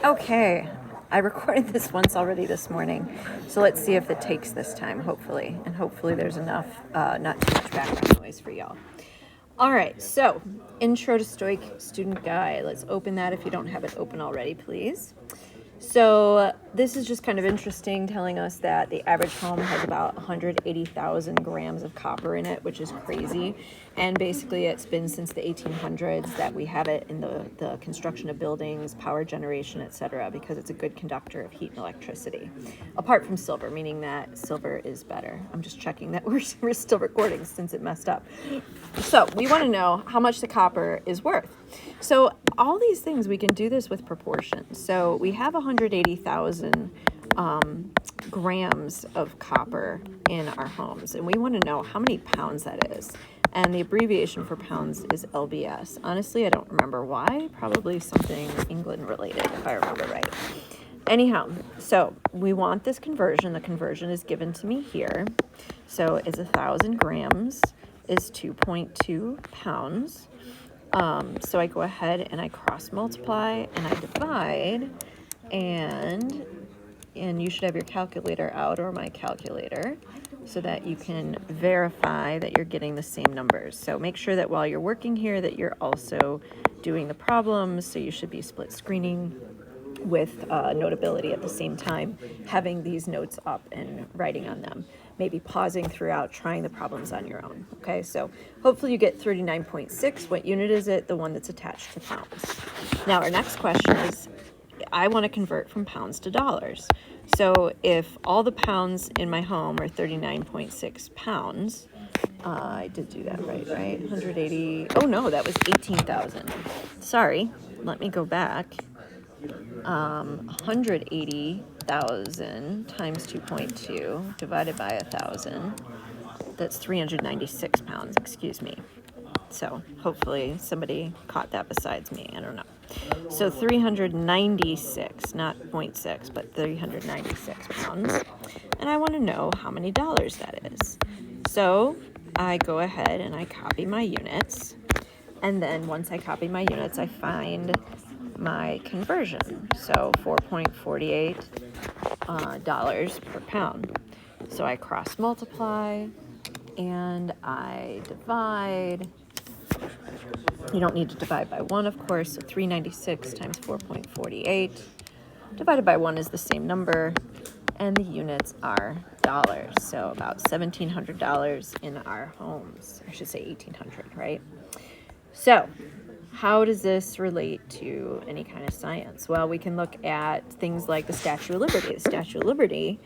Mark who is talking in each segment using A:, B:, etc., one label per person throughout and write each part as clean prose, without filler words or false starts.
A: Okay, I recorded this once already this morning, so let's see if it takes this time, hopefully. And hopefully there's enough, not too much background noise for y'all. All right, so Intro to Stoich Student Guide. Let's open that if you don't have it open already, please. So this is just kind of interesting, telling us that the average home has about 180,000 grams of copper in it, which is crazy. And basically it's been since the 1800s that we have it in the construction of buildings, power generation, etc., because it's a good conductor of heat and electricity. Apart from silver, meaning that silver is better. I'm just checking that we're still recording since it messed up. So we want to know how much the copper is worth. So all these things, we can do this with proportions. So we have 180,000 grams of copper in our homes, and we want to know how many pounds that is. And the abbreviation for pounds is LBS. Honestly, I don't remember why. Probably something England related, if I remember right. Anyhow, so we want this conversion. The conversion is given to me here. So it's 1,000 grams is 2.2 pounds. So I go ahead and I cross multiply and I divide, and you should have your calculator out, or my calculator, so that you can verify that you're getting the same numbers. So make sure that while you're working here that you're also doing the problems. So you should be split screening with Notability at the same time, having these notes up and writing on them, maybe pausing throughout, trying the problems on your own. Okay, so hopefully you get 39.6. What unit is it? The one that's attached to pounds. Now our next question is, I want to convert from pounds to dollars. So if all the pounds in my home are 39.6 pounds, I did do that right? 180, oh no, that was 18,000. Sorry, let me go back. 180,000 times 2.2 divided by 1,000. That's 396 pounds, excuse me. So hopefully somebody caught that besides me. I don't know. So 396, not 0.6, but 396 pounds. And I want to know how many dollars that is. So I go ahead and I copy my units. And then once I copy my units, I find my conversion. So $4.48 dollars per pound. So I cross multiply and I divide. You don't need to divide by 1, of course. So 396 times 4.48 divided by 1 is the same number, and the units are dollars. So about $1,700 in our homes. I should say 1,800, right? So how does this relate to any kind of science? Well, we can look at things like the Statue of Liberty. The Statue of Liberty,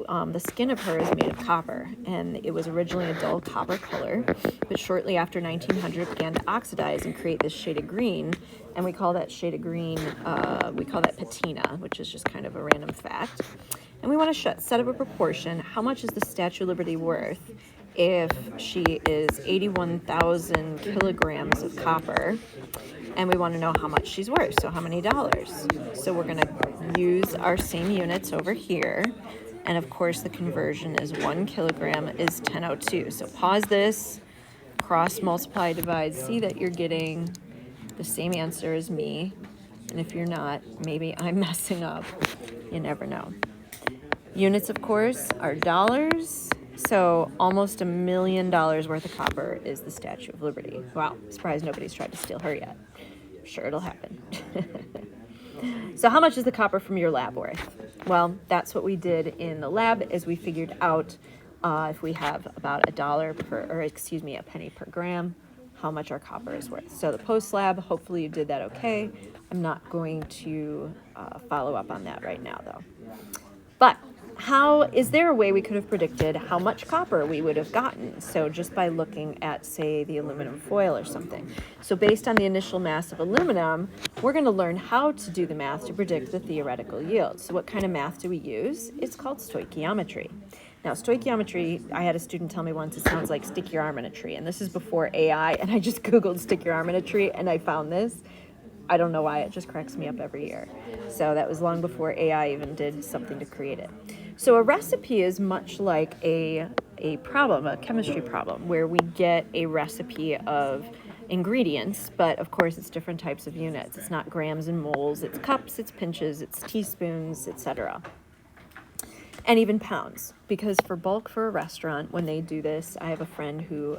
A: the skin of her is made of copper, and it was originally a dull copper color, but shortly after 1900 began to oxidize and create this shade of green, and we call that shade of green, we call that patina, which is just kind of a random fact. And we want to set up a proportion. How much is the Statue of Liberty worth if she is 81,000 kilograms of copper, and we want to know how much she's worth, so how many dollars? So we're going to use our same units over here, and of course the conversion is 1 kilogram is 1002. So pause this, cross multiply, divide, see that you're getting the same answer as me, and if you're not, maybe I'm messing up. You never know. Units, of course, are dollars. So almost $1 million worth of copper is the Statue of Liberty. Wow, surprised nobody's tried to steal her yet. I'm sure it'll happen. So how much is the copper from your lab worth? Well, that's what we did in the lab, is we figured out if we have about a penny per gram, how much our copper is worth. So the post lab, hopefully you did that okay. I'm not going to follow up on that right now though. But is there a way we could have predicted how much copper we would have gotten? So just by looking at, say, the aluminum foil or something. So based on the initial mass of aluminum, we're going to learn how to do the math to predict the theoretical yield. So what kind of math do we use? It's called stoichiometry. Now, stoichiometry, I had a student tell me once, it sounds like stick your arm in a tree. And this is before AI, and I just Googled stick your arm in a tree, and I found this. I don't know why, it just cracks me up every year. So that was long before AI even did something to create it. So a recipe is much like a problem, a chemistry problem, where we get a recipe of ingredients, but of course it's different types of units. It's not grams and moles, it's cups, it's pinches, it's teaspoons, etc. And even pounds, because for bulk for a restaurant, when they do this, I have a friend who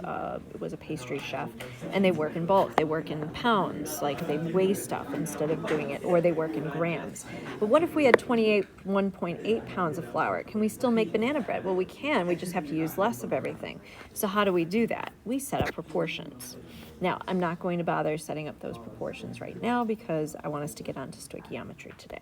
A: was a pastry chef, and they work in bulk. They work in pounds, like they weigh stuff instead of doing it, or they work in grams. But what if we had 1.8 pounds of flour? Can we still make banana bread? Well, we can. We just have to use less of everything. So how do we do that? We set up proportions. Now, I'm not going to bother setting up those proportions right now because I want us to get onto stoichiometry today.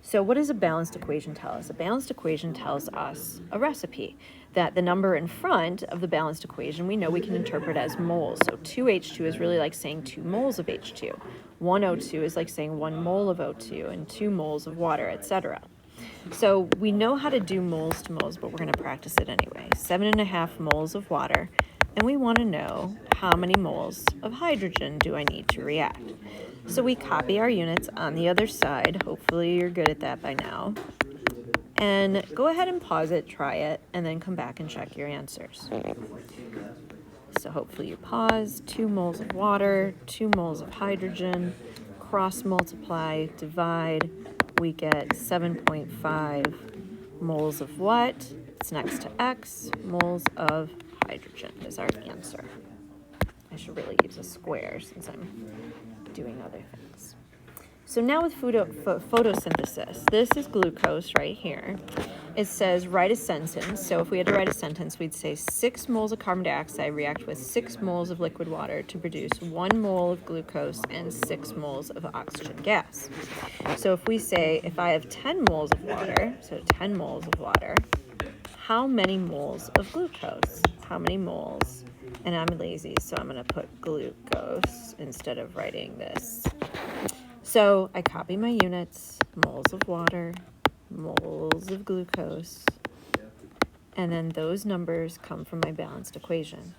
A: So what does a balanced equation tell us? A balanced equation tells us a recipe, that the number in front of the balanced equation we know we can interpret as moles. So 2H2 is really like saying 2 moles of H2. 1 O2 is like saying 1 mole of O2 and 2 moles of water, etc. So we know how to do moles to moles, but we're going to practice it anyway. 7.5 moles of water, and we want to know how many moles of hydrogen do I need to react. So we copy our units on the other side. Hopefully you're good at that by now. And go ahead and pause it, try it, and then come back and check your answers. So hopefully you pause. 2 moles of water, 2 moles of hydrogen, cross multiply, divide. We get 7.5 moles of what? It's next to X, moles of hydrogen is our answer. I should really use a square since I'm doing other things. So now with photosynthesis, this is glucose right here. It says write a sentence. So if we had to write a sentence, we'd say 6 moles of carbon dioxide react with 6 moles of liquid water to produce 1 mole of glucose and 6 moles of oxygen gas. So if we say, if I have 10 moles of water, so 10 moles of water, how many moles of glucose? How many moles? And I'm lazy, so I'm going to put glucose instead of writing this. So I copy my units, moles of water, moles of glucose, and then those numbers come from my balanced equation.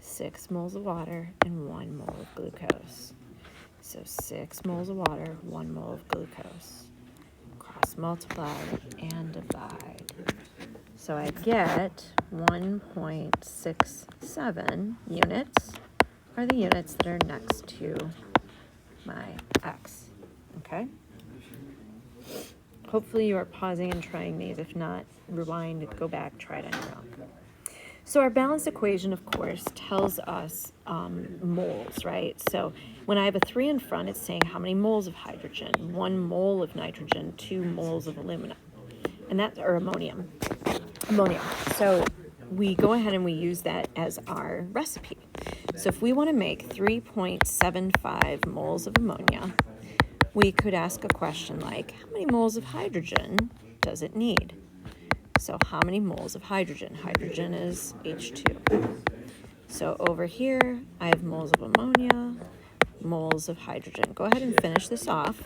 A: 6 moles of water and 1 mole of glucose. So 6 moles of water, 1 mole of glucose. Cross multiply and divide. So I get 1.67 units are the units that are next to my X, okay? Hopefully you are pausing and trying these. If not, rewind, go back, try it on your own. So our balanced equation, of course, tells us moles, right? So when I have a 3 in front, it's saying how many moles of hydrogen, 1 mole of nitrogen, 2 moles of aluminum, and that's, or ammonium. So we go ahead and we use that as our recipe. So if we want to make 3.75 moles of ammonia, we could ask a question like, how many moles of hydrogen does it need? So how many moles of hydrogen? Hydrogen is H2. So over here, I have moles of ammonia, moles of hydrogen. Go ahead and finish this off.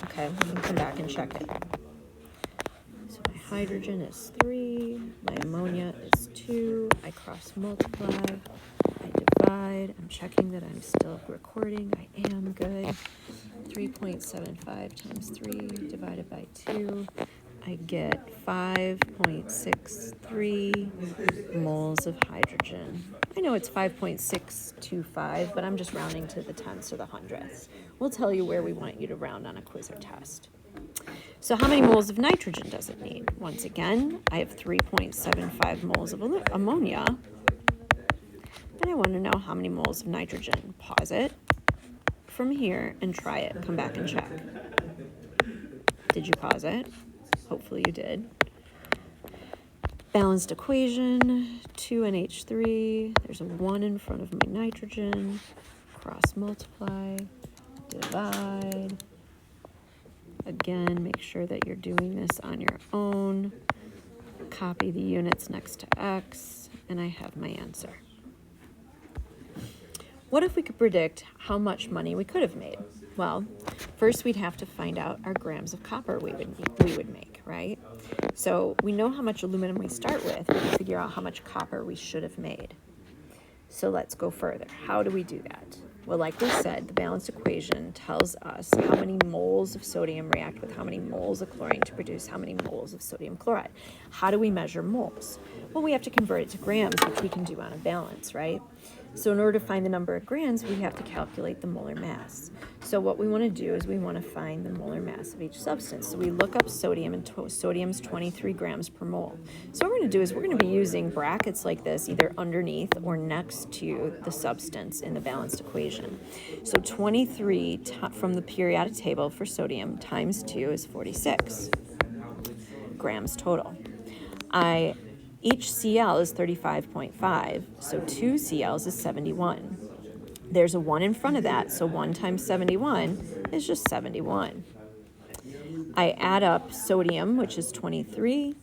A: Okay, we can come back and check it. So my hydrogen is 3, my ammonia is 2, I cross multiply, I divide, I'm checking that I'm still recording, I am good. 3.75 times 3 divided by 2, I get 5.63 moles of hydrogen. I know it's 5.625, but I'm just rounding to the tenths or the hundredths. We'll tell you where we want you to round on a quiz or test. So how many moles of nitrogen does it need? Once again, I have 3.75 moles of ammonia. And I want to know how many moles of nitrogen. Pause it from here and try it. Come back and check. Did you pause it? Hopefully you did. Balanced equation, 2NH3. There's a 1 in front of my nitrogen. Cross multiply, divide. Again, make sure that you're doing this on your own. Copy the units next to X, and I have my answer. What if we could predict how much money we could have made? Well, first we'd have to find out our grams of copper we would make, right? So we know how much aluminum we start with. We can figure out how much copper we should have made. So let's go further. How do we do that? Well, like we said, the balanced equation tells us how many moles of sodium react with how many moles of chlorine to produce how many moles of sodium chloride. How do we measure moles? Well, we have to convert it to grams, which we can do on a balance, right? So in order to find the number of grams, we have to calculate the molar mass. So what we want to do is we want to find the molar mass of each substance. So we look up sodium, and sodium's 23 grams per mole. So what we're going to do is we're going to be using brackets like this, either underneath or next to the substance in the balanced equation. So 23 from the periodic table for sodium times 2 is 46 grams total. Each Cl is 35.5, so 2 Cl's is 71. There's a 1 in front of that, so 1 times 71 is just 71. I add up sodium, which is 23,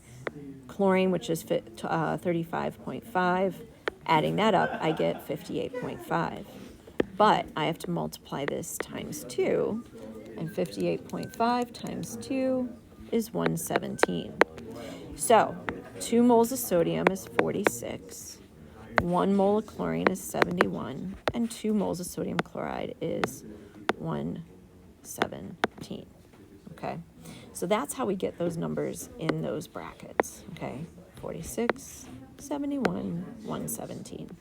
A: chlorine, which is 35.5. Adding that up, I get 58.5. But I have to multiply this times 2, and 58.5 times 2 is 117. So 2 moles of sodium is 46, 1 mole of chlorine is 71, and 2 moles of sodium chloride is 117. Okay, so that's how we get those numbers in those brackets. Okay, 46, 71, 117.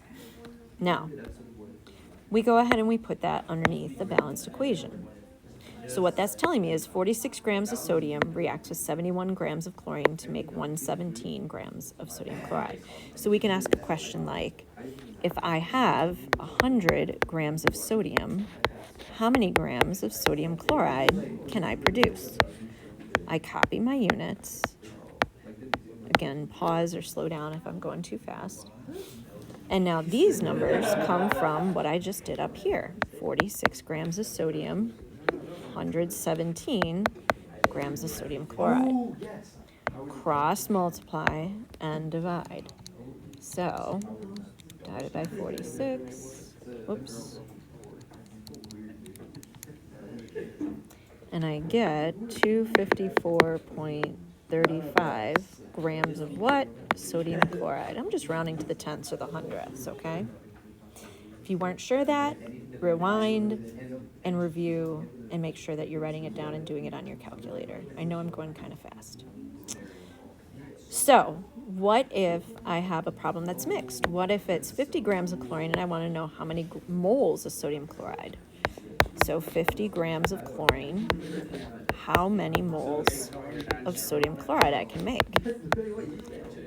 A: Now, we go ahead and we put that underneath the balanced equation. So what that's telling me is 46 grams of sodium reacts with 71 grams of chlorine to make 117 grams of sodium chloride. So we can ask a question like, if I have 100 grams of sodium, how many grams of sodium chloride can I produce? I copy my units. Again, pause or slow down if I'm going too fast. And now these numbers come from what I just did up here. 46 grams of sodium, 117 grams of sodium chloride. Cross multiply and divide. So, divided by 46, whoops. And I get 254.35 grams of what? Sodium chloride. I'm just rounding to the tenths or the hundredths, okay? If you weren't sure of that, rewind and review and make sure that you're writing it down and doing it on your calculator. I know I'm going kind of fast. So, what if I have a problem that's mixed? What if it's 50 grams of chlorine and I want to know how many moles of sodium chloride? So 50 grams of chlorine, how many moles of sodium chloride I can make?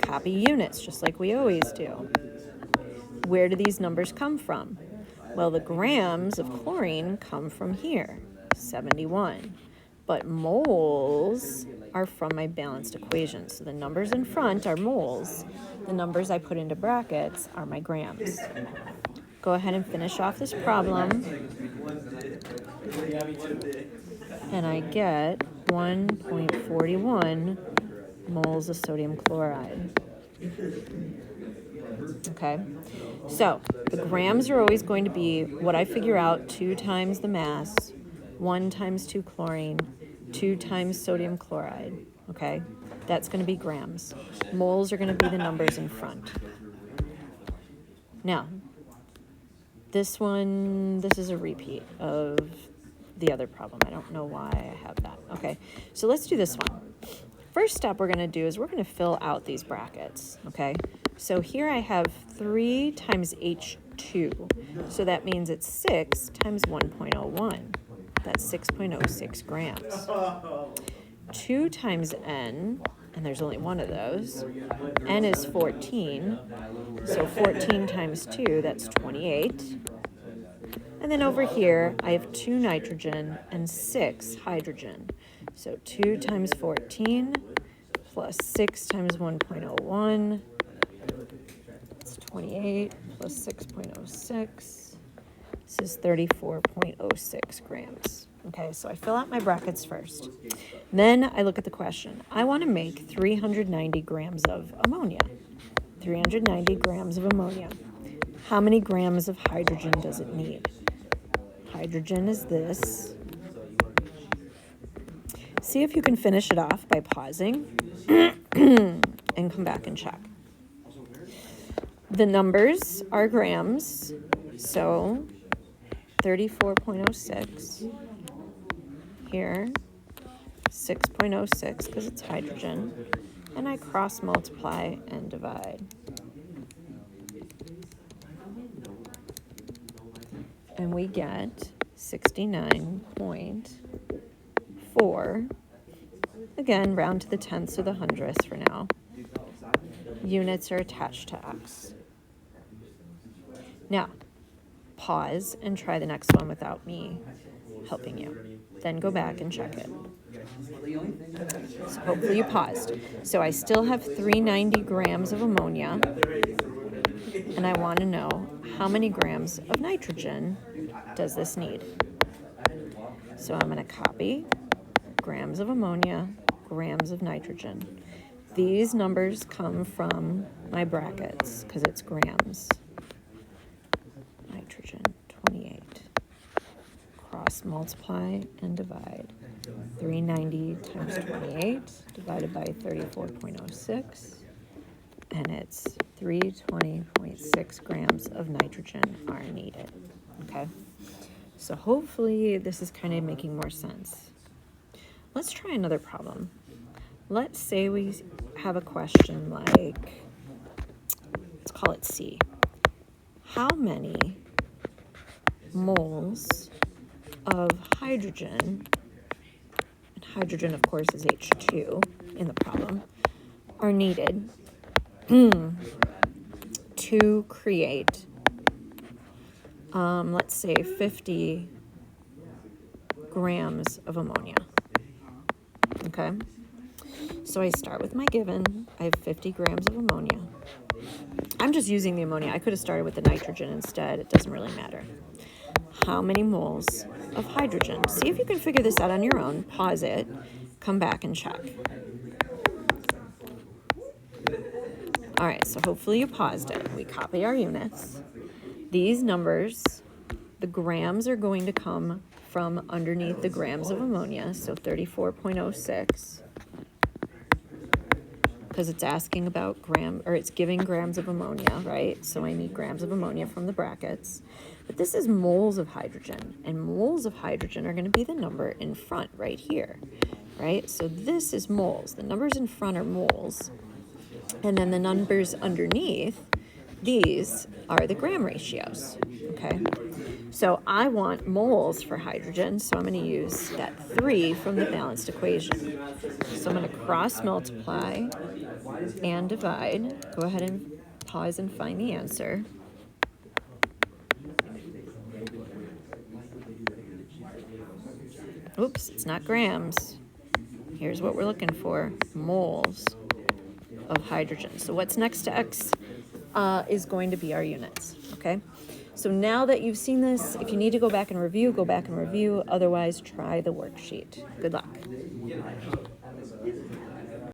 A: Copy units, just like we always do. Where do these numbers come from? Well, the grams of chlorine come from here, 71. But moles are from my balanced equation. So the numbers in front are moles. The numbers I put into brackets are my grams. Go ahead and finish off this problem. And I get 1.41 moles of sodium chloride. Okay, so the grams are always going to be what I figure out, 2 times the mass, 1 times 2 chlorine, 2 times sodium chloride. Okay, that's going to be grams. Moles are going to be the numbers in front. Now, this is a repeat of the other problem. I don't know why I have that. Okay, so let's do this one. First step we're going to do is we're going to fill out these brackets, okay? So here I have 3 times H2. So that means it's 6 times 1.01. That's 6.06 grams. 2 times N, and there's only one of those. N is 14. So 14 times 2, that's 28. And then over here, I have 2 nitrogen and 6 hydrogen. So 2 times 14 plus 6 times 1.01. It's 28 plus 6.06. This is 34.06 grams. Okay, so I fill out my brackets first. Then I look at the question. I want to make 390 grams of ammonia. 390 grams of ammonia. How many grams of hydrogen does it need? Hydrogen is this. See if you can finish it off by pausing and come back and check. The numbers are grams, so 34.06 here, 6.06 because it's hydrogen, and I cross multiply and divide. and we get 69.4. Again, round to the tenths or the hundredths for now. Units are attached to X. Now, pause and try the next one without me helping you. Then go back and check it. So hopefully you paused. So I still have 390 grams of ammonia, and I want to know how many grams of nitrogen does this need. So I'm going to copy grams of ammonia, grams of nitrogen. These numbers come from my brackets because it's grams. Nitrogen, 28. Cross multiply and divide. 390 times 28 divided by 34.06. And it's 320.6 grams of nitrogen are needed. Okay? So hopefully this is kind of making more sense. Let's try another problem. Let's say we have a question like, let's call it C. How many moles of hydrogen, and hydrogen of course is H2 in the problem, are needed to create, let's say 50 grams of ammonia. Okay, so I start with my given. I have 50 grams of ammonia. I'm just using the ammonia. I could have started with the nitrogen instead. It doesn't really matter. How many moles of hydrogen? See if you can figure this out on your own. Pause it. Come back and check. All right, so hopefully you paused it. We copy our units. These numbers, the grams are going to come from underneath the grams of ammonia, so 34.06, because it's asking about it's giving grams of ammonia, right? So I need grams of ammonia from the brackets. But this is moles of hydrogen, and moles of hydrogen are going to be the number in front right here, right? So this is moles. The numbers in front are moles, and then the numbers underneath, these are the gram ratios, okay? So I want moles for hydrogen, so I'm going to use that 3 from the balanced equation. So I'm going to cross multiply and divide. Go ahead and pause and find the answer. Oops, it's not grams. Here's what we're looking for, moles of hydrogen. So what's next to X is going to be our units, okay? So now that you've seen this, if you need to go back and review, go back and review. Otherwise, try the worksheet. Good luck.